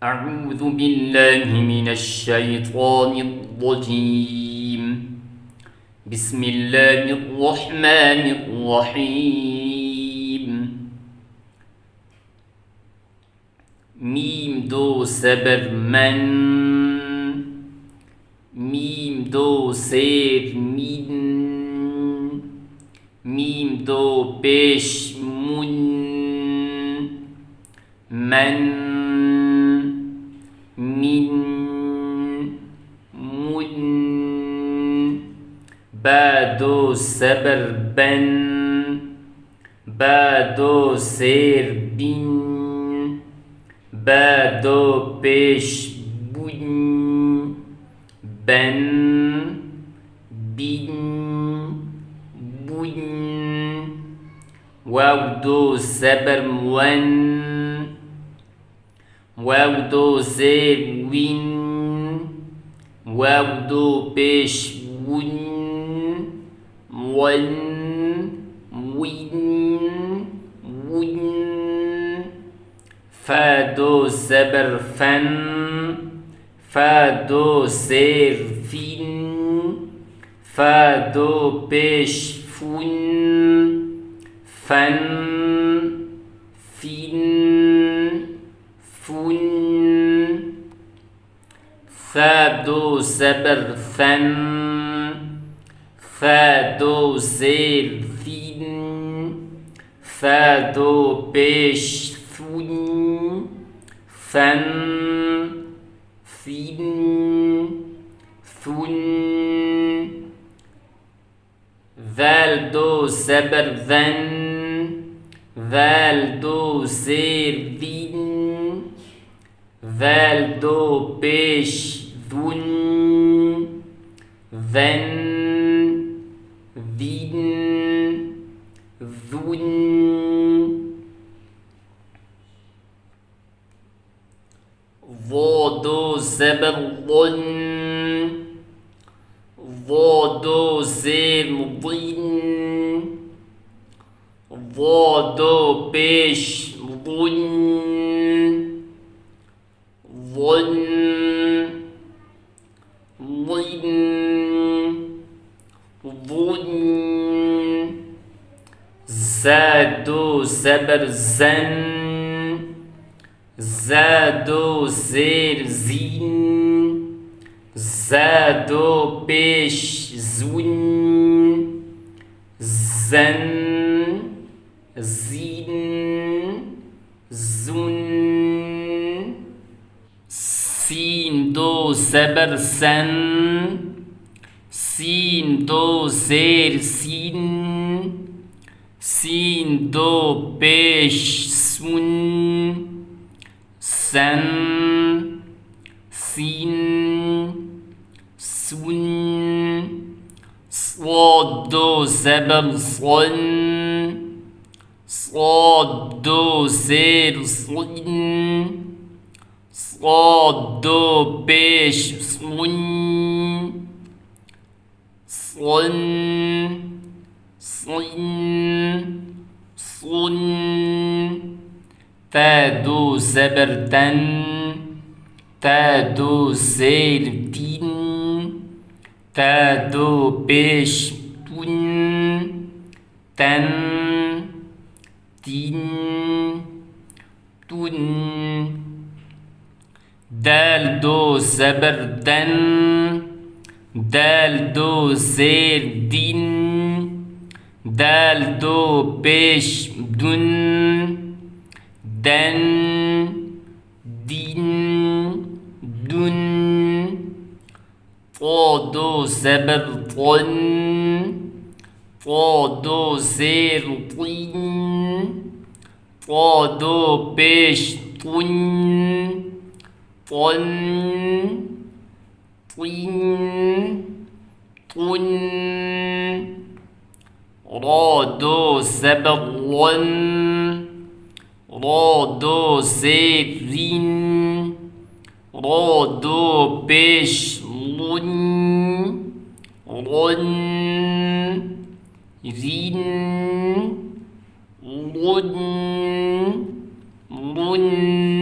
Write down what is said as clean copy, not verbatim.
أعوذ بالله من الشيطان الرجيم. بسم الله الرحمن الرحيم. ميم دو سبر من، ميم دو سير من، ميم دو پیش من، من من من. با دو سبر بن، با دو سیر بین، با دو پیش بون، بن بین بون. واو دو سبر ون، واو دو زیر وین، واو دو پیش ون، ون وین ون. فا دو زبر فن، فا دو زیر فین، فا دو پیش فون، فن فین فون. ثا دو زبر ثن، ثا دو زیر ثین، ثا دو پیش ثون، ثن ثین ثون. ذال دو زبر ذن، ذال دو زیر ذین، ذال دو پیش ذون، ذن ذین ذون. ظا دو زبر ظن، ظا دو زیر ظین، ظا دو پیش ظن، ظن ظن ظن. زا دو زبر زن، زا دو زیر زین، زا دو پیش زون، زن زین زون. سین دو زبر سن، سین دو زیر سین، سین دو پیش سون، سن سین سون. صاد دو زبر صن، صاد دو زیر صین، صاد دو پیش صن، صن صن صن. تا دو زبر تن، تا دو زیر تین، تا دو پیش تون، تن تین تون. دال دو زبر دن، دال دو زیر دین، دال دو پیش دون، دن دین دون. طا دو زبر طن، طا دو زیر طین، طا دو پیش طن، طن طین طن. را دو زبر رن، را دو زیر رین، را دو پیش رن، رن رین رن رن.